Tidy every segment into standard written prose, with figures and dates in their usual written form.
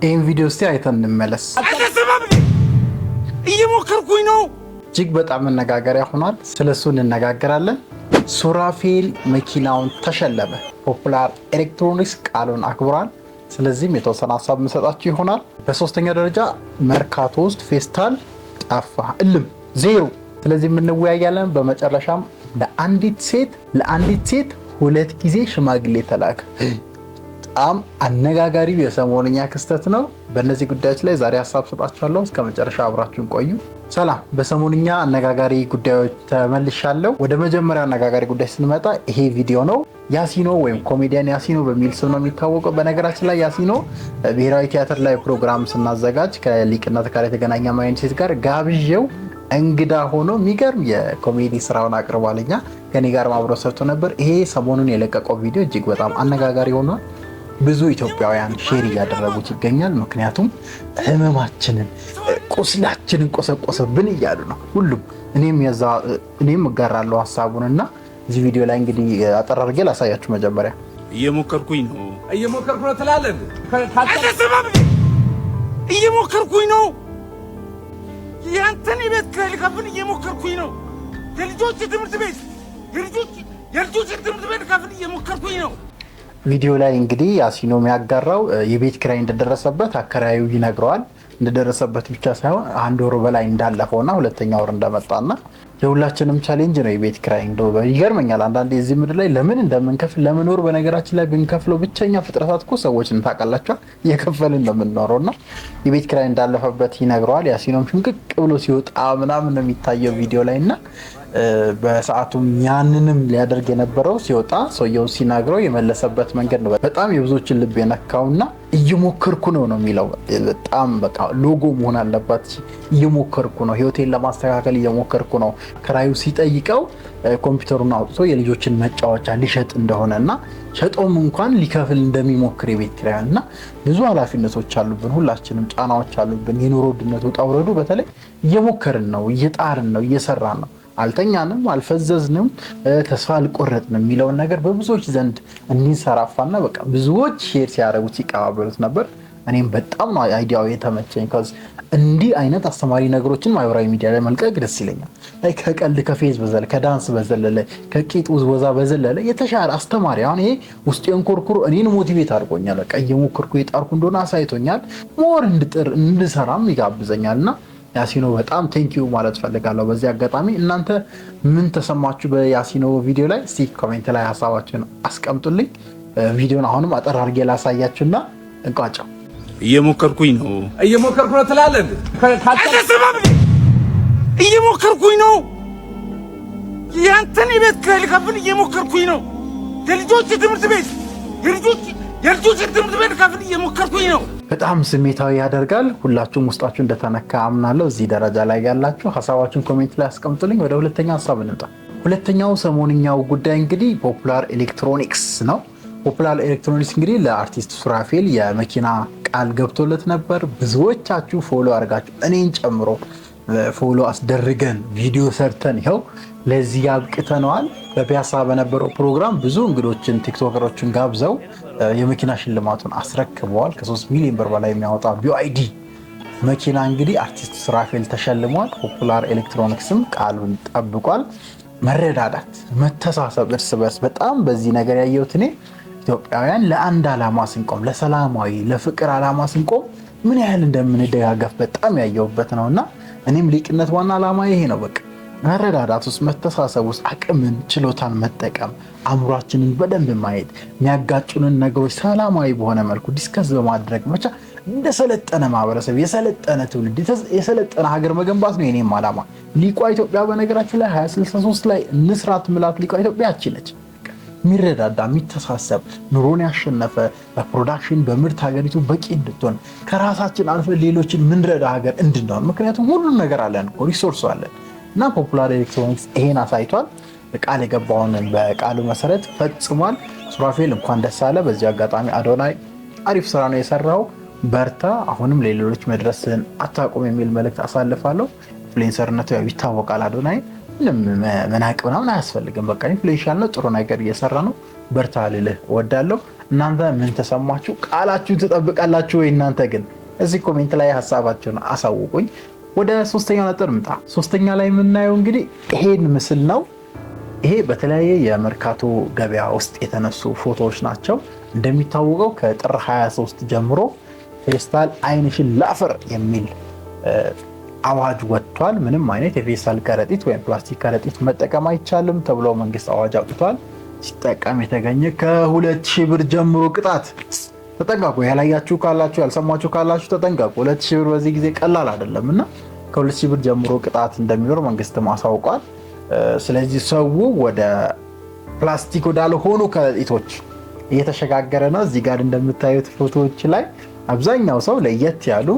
ይህን ቪዲዮ እስቲ አይተን እንመለስ። እየሞከርኩኝ ነው። እጅግ በጣም መነጋገሪያ ሆኗል። ስለሱ እንነጋገራለን። ሱራፌል መኪናውን ተሸለመ። ፖፑላር ኤሌክትሮኒክስ ቃሉን አክብሯል። ስለዚህም የተወሰነ ሀሳብ የምሰጣችሁ ይሆናል። በሶስተኛ ደረጃ መርካቶ ውስጥ ፌስታል ጠፋ፣ እልም ዜሮ። ስለዚህ የምንወያያለን። በመጨረሻም ለአንዲት ሴት 2 ጊዜ ሽማግሌ ተላከ። በጣም አነጋጋሪ የሰሞንኛ ክስተት ነው። በእነዚህ ጉዳዮች ላይ ዛሬ ሀሳብ ሰጣችኋለሁ። እስከ መጨረሻ አብራችሁን ቆዩ። ሰላም። በሰሞንኛ አነጋጋሪ ጉዳዮች ተመልሻለሁ። ወደ መጀመሪያ አነጋጋሪ ጉዳይ ስንመጣ ይሄ ቪዲዮ ነው። ያሲኖ ወይም ኮሜዲያን ያሲኖ በሚል ስም ነው የሚታወቀው። በነገራችን ላይ ያሲኖ ብሔራዊ ቲያትር ላይ ፕሮግራም ስናዘጋጅ ከሊቅነት ጋር የተገናኘ ማይንድሴት ጋር ጋብዤው እንግዳ ሆኖ የሚገርም የኮሜዲ ስራውን አቅርቧልኛ ከኔ ጋር አብሮ ሰርቶ ነበር። ይሄ ሰሞኑን የለቀቀው ቪዲዮ እጅግ በጣም አነጋጋሪ ሆኗል። ብዙ ኢትዮጵያውያን ሼር እያደረጉት ይገኛል። ምክንያቱም ህመማችንን ቁስላችንን ቆሰቆሰብን እያሉ ነው ሁሉም። እኔም እጋራለሁ ሀሳቡንና እዚህ ቪዲዮ ላይ እንግዲህ አጠር አድርጌ ላሳያችሁ። መጀመሪያ እየሞከርኩኝ ነው ትላለህ። እየሞከርኩኝ ነው ያንተን ቤት ከልከፍል እየሞከርኩኝ ነው። የልጆች ትምህርት ቤት ከፍል እየሞከርኩኝ ነው። ቪዲዮ ላይ እንግዲህ ያሲኖ የሚያጋራው የቤት ኪራይ እንደደረሰበት አከራዩ ይነግረዋል። እንደደረሰበት ብቻ ሳይሆን 1 ወር በላይ እንዳለፈውና 2ኛ ወር እንደመጣና የሁላችንም ቻሌንጅ ነው የቤት ኪራይ። እንደው ይገርመኛል አንዳንዴ እዚህ ምድር ላይ ለምን እንደምንከፍል ለመኖር። በነገራችን ላይ ብንከፍለው ብቸኛ ፍጥረታት እኮ ሰዎች እንታውቃላችኋል። እየከፈልን ነው የምንኖረውና የቤት ኪራይ እንዳለፈበት ይነግረዋል። ያሲኖም ሽምቅቅ ብሎ ሲወጣ ምናምን ነው የሚታየው ቪዲዮ ላይ እና በሰዓቱም ያንንም ሊያደርግ የነበረው ሲወጣ ሰውየው ሲናግረው የመለሰበት መንገድ ነው በጣም የብዙዎችን ልብ የነካውና እየሞከርኩ ነው የሚለው። በጣም በቃ ሎጎ መሆን አለባት። እየሞከርኩ ነው፣ ህይወቴን ለማስተካከል እየሞከርኩ ነው። ከራዩ ሲጠይቀው ኮምፒውተሩን አውጥቶ የልጆችን መጫወቻ ሊሸጥ እንደሆነና ሸጦም እንኳን ሊከፍል እንደሚሞክር የቤት ኪራይ እና ብዙ ኃላፊነቶች አሉብን። ሁላችንም ጫናዎች አሉብን። የኑሮ ውድነቱ ውጣ ውረዱ። በተለይ እየሞከርን ነው፣ እየጣርን ነው፣ እየሰራን ነው። አልተኛንም፣ አልፈዘዝንም፣ ተስፋ አልቆረጥንም የሚለውን ነገር በብዙዎች ዘንድ እንዲንሰራፋና በቃ ብዙዎች ሼር ሲያደርጉት ሲቀባበሉት ነበር። እኔም በጣም ነው አይዲያው የተመቸኝ። እንዲህ አይነት አስተማሪ ነገሮችን ማህበራዊ ሚዲያ ላይ መልቀቅ ደስ ይለኛል። ከቀልድ ከፌዝ በዘለ ከዳንስ በዘለለ ከቂጥ ውዝወዛ በዘለለ የተሻለ አስተማሪ አሁን ይሄ ውስጤን ኮርኩሮ እኔን ሞቲቬት አድርጎኛል። በቃ እየሞከርኩ የጣርኩ እንደሆነ አሳይቶኛል። ሞር እንድሰራም ይጋብዘኛልና ያሲኖ በጣም ቴንኪዩ ማለት ፈልጋለሁ። በዚህ አጋጣሚ እናንተ ምን ተሰማችሁ በያሲኖ ቪዲዮ ላይ? እስቲ ኮሜንት ላይ ሀሳባችሁን አስቀምጡልኝ። ቪዲዮን አሁንም አጠር አድርጌ ላሳያችሁና እንቋጨው። እየሞከርኩኝ ነው ትላለህ። እየሞከርኩኝ ነው ያንተን ቤት ከልከፍል እየሞከርኩኝ ነው። የልጆች ትምህርት ቤት ከፍል እየሞከርኩኝ ነው። በጣም ስሜታዊ ያደርጋል። ሁላችሁም ውስጣችሁ እንደተነካ አምናለሁ። እዚህ ደረጃ ላይ ያላችሁ ሀሳባችሁን ኮሜንት ላይ አስቀምጡልኝ። ወደ ሁለተኛ ሀሳብ እንምጣ። ሁለተኛው ሰሞንኛው ጉዳይ እንግዲህ ፖፑላር ኤሌክትሮኒክስ ነው። ፖፑላር ኤሌክትሮኒክስ እንግዲህ ለአርቲስት ሱራፌል የመኪና ቃል ገብቶለት ነበር። ብዙዎቻችሁ ፎሎ አድርጋችሁ እኔን ጨምሮ ፎሎ አስደርገን ቪዲዮ ሰርተን ይኸው ለዚህ ያብቅተነዋል። በፒያሳ በነበረው ፕሮግራም ብዙ እንግዶችን ቲክቶከሮችን ጋብዘው የመኪና ሽልማቱን አስረክበዋል። ከ3 ሚሊዮን ብር በላይ የሚያወጣ ቢዋይዲ መኪና እንግዲህ አርቲስት ሱራፌል ተሸልሟል። ፖፑላር ኤሌክትሮኒክስም ቃሉን ጠብቋል። መረዳዳት፣ መተሳሰብ እርስ በርስ በጣም በዚህ ነገር ያየሁት እኔ ኢትዮጵያውያን ለአንድ ዓላማ ስንቆም፣ ለሰላማዊ ለፍቅር ዓላማ ስንቆም ምን ያህል እንደምንደጋገፍ በጣም ያየሁበት ነውና እኔም ሊቅነት ዋና ዓላማ ይሄ ነው። በቃ መረዳዳት ውስጥ መተሳሰብ ውስጥ አቅምን ችሎታን መጠቀም አእምሯችንን በደንብ ማየት የሚያጋጩንን ነገሮች ሰላማዊ በሆነ መልኩ ዲስከስ በማድረግ ብቻ እንደሰለጠነ ማህበረሰብ የሰለጠነ ትውልድ የሰለጠነ ሀገር መገንባት ነው የኔም ዓላማ። ሊቋ ኢትዮጵያ በነገራችን ላይ 2063 ላይ እንስራት ምላት ሊቋ ኢትዮጵያ ነች። የሚረዳዳ የሚተሳሰብ ኑሮን ያሸነፈ በፕሮዳክሽን በምርት ሀገሪቱ በቂ እንድትሆን ከራሳችን አልፈ ሌሎችን ምንረዳ ሀገር እንድንሆን። ምክንያቱም ሁሉም ነገር አለን፣ ሪሶርስ አለን እና ፖፑላር ኤሌክትሮኒክስ ይሄን አሳይቷል። ቃል የገባውን በቃሉ መሰረት ፈጽሟል። ሱራፌል እንኳን ደስ አለ። በዚህ አጋጣሚ አዶናይ አሪፍ ስራ ነው የሰራው፣ በርታ፣ አሁንም ለሌሎች መድረስን አታቁም የሚል መልእክት አሳልፋለሁ። ኢንፍሉዌንሰርነቱ ያው ይታወቃል። አዶናይ ምንም መናቅ ምናምን አያስፈልግም። በቃ ኢንፍሉዌንሻል ነው፣ ጥሩ ነገር እየሰራ ነው። በርታ ልልህ እወዳለሁ። እናንተ ምን ተሰማችሁ? ቃላችሁን ትጠብቃላችሁ ወይ? እናንተ ግን እዚህ ኮሜንት ላይ ሀሳባችሁን አሳውቁኝ። ወደ ሶስተኛው ነጥብ ምጣ። ሶስተኛ ላይ የምናየው እንግዲህ ይሄን ምስል ነው። ይሄ በተለያየ የመርካቶ ገበያ ውስጥ የተነሱ ፎቶዎች ናቸው። እንደሚታወቀው ከጥር 23 ጀምሮ ፌስታል ዓይንሽን ላፈር የሚል አዋጅ ወጥቷል። ምንም አይነት የፌስታል ከረጢት ወይም ፕላስቲክ ከረጢት መጠቀም አይቻልም ተብሎ መንግስት አዋጅ አውጥቷል። ሲጠቀም የተገኘ ከ2000 ብር ጀምሮ ቅጣት። ተጠንቀቁ። ያላያችሁ ካላችሁ ያልሰማችሁ ካላችሁ ተጠንቀቁ። 2000 ብር በዚህ ጊዜ ቀላል አይደለም እና ከ2000 ብር ጀምሮ ቅጣት እንደሚኖር መንግስትም አሳውቋል። ስለዚህ ሰው ወደ ፕላስቲክ ወዳልሆኑ ከረጢቶች እየተሸጋገረ ነው። እዚህ ጋር እንደምታዩት ፎቶዎች ላይ አብዛኛው ሰው ለየት ያሉ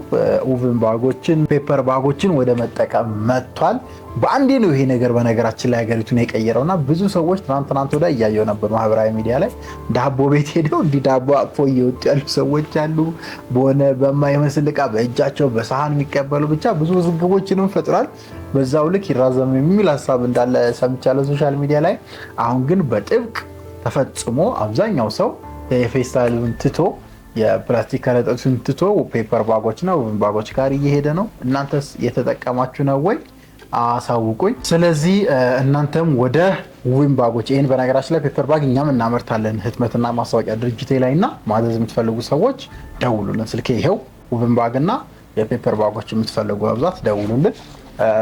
ኡቨን ባጎችን፣ ፔፐር ባጎችን ወደ መጠቀም መጥቷል። በአንዴ ነው ይሄ ነገር በነገራችን ላይ ሀገሪቱን የቀየረውና ብዙ ሰዎች ትናንት ወዲያ እያየው ነበር ማህበራዊ ሚዲያ ላይ ዳቦ ቤት ሄደው እንዲህ ዳቦ አቅፎ እየወጡ ያሉ ሰዎች አሉ። በሆነ በማይመስል ዕቃ በእጃቸው በሳህን የሚቀበሉ ብቻ ብዙ ውዝግቦችንም ፈጥሯል። በዛው ልክ ይራዘም የሚል ሀሳብ እንዳለ ሰምቻለሁ ሶሻል ሚዲያ ላይ። አሁን ግን በጥብቅ ተፈጽሞ አብዛኛው ሰው የፌስታሉን ትቶ የፕላስቲክ ከረጢቱን ትቶ ፔፐር ባጎች ነው ባጎች ጋር እየሄደ ነው። እናንተስ የተጠቀማችሁ ነው ወይ? አሳውቁኝ። ስለዚህ እናንተም ወደ ኡቨን ባጎች፣ ይህን በነገራችን ላይ ፔፐር ባግ እኛም እናመርታለን ህትመትና ማስታወቂያ ድርጅቴ ላይ እና ማዘዝ የምትፈልጉ ሰዎች ደውሉልን። ስልኬ ይሄው። ኡቨን ባግ እና የፔፐር ባጎች የምትፈልጉ በብዛት ደውሉልን።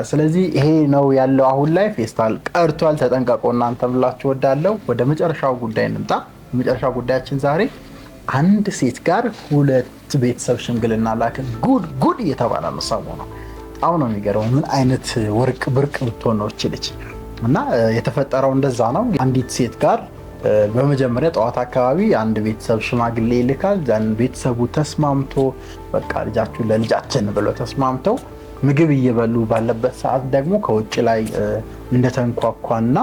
ስለዚህ ይሄ ነው ያለው። አሁን ላይ ፌስታል ቀርቷል፣ ተጠንቀቁ እናንተም ብላችሁ ወዳለው። ወደ መጨረሻው ጉዳይ እንምጣ። የመጨረሻው ጉዳያችን ዛሬ አንድ ሴት ጋር 2 ቤተሰብ ሽምግልና ላከ። ጉድ እየተባለ ነው ሰሞኑ። በጣም ነው የሚገርመው። ምን አይነት ወርቅ ብርቅ ብትሆን ነው እችልች። እና የተፈጠረው እንደዛ ነው። አንዲት ሴት ጋር በመጀመሪያ ጠዋት አካባቢ አንድ ቤተሰብ ሽማግሌ ይልካል። ቤተሰቡ ተስማምቶ በቃ ልጃችሁን ለልጃችን ብለው ተስማምተው ምግብ እየበሉ ባለበት ሰዓት ደግሞ ከውጭ ላይ እንደተንኳኳና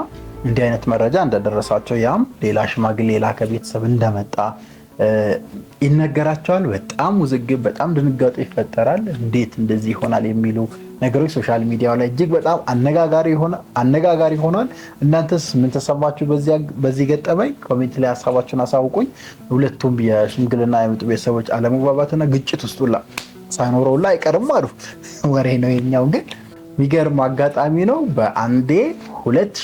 እንዲህ አይነት መረጃ እንደደረሳቸው ያም ሌላ ሽማግሌ የላከ ቤተሰብ እንደመጣ ይነገራቸዋል። በጣም ውዝግብ፣ በጣም ድንጋጤ ይፈጠራል። እንዴት እንደዚህ ይሆናል የሚሉ ነገሮች ሶሻል ሚዲያው ላይ እጅግ በጣም አነጋጋሪ ሆኗል። እናንተስ ምን ተሰማችሁ በዚህ ገጠመኝ? ኮሜንት ላይ ሀሳባችሁን አሳውቁኝ። ሁለቱም የሽምግልና የመጡ ቤተሰቦች አለመግባባትና ግጭት ውስጥ ሁላ ሳይኖረውላ አይቀርም አሉ። ወሬ ነው የኛው። ግን የሚገርም አጋጣሚ ነው። በአንዴ 2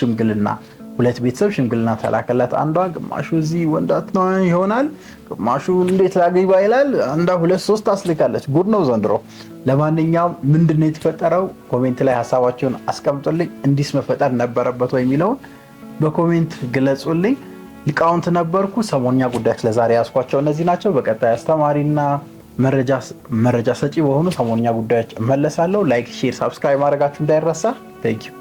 ቤተሰብ ሽምግልና ተላከላት። አንዷ ግማሹ እዚህ ወንዳት ነው ይሆናል፣ ግማሹ እንዴት ላገባ ይላል። አንዷ 2-3 አስልካለች። ጉድ ነው ዘንድሮ። ለማንኛውም ምንድነው የተፈጠረው? ኮሜንት ላይ ሀሳባቸውን አስቀምጡልኝ። እንዲስ መፈጠር ነበረበት ወይ የሚለውን በኮሜንት ግለጹልኝ። ሊቃውንት ነበርኩ። ሰሞንኛ ጉዳዮች ለዛሬ ያስኳቸው እነዚህ ናቸው። በቀጣይ አስተማሪና መረጃ ሰጪ በሆኑ ሰሞንኛ ጉዳዮች እመለሳለሁ። ላይክ፣ ሼር፣ ሳብስክራይብ ማድረጋችሁ እንዳይረሳ። ቴንክ ዩ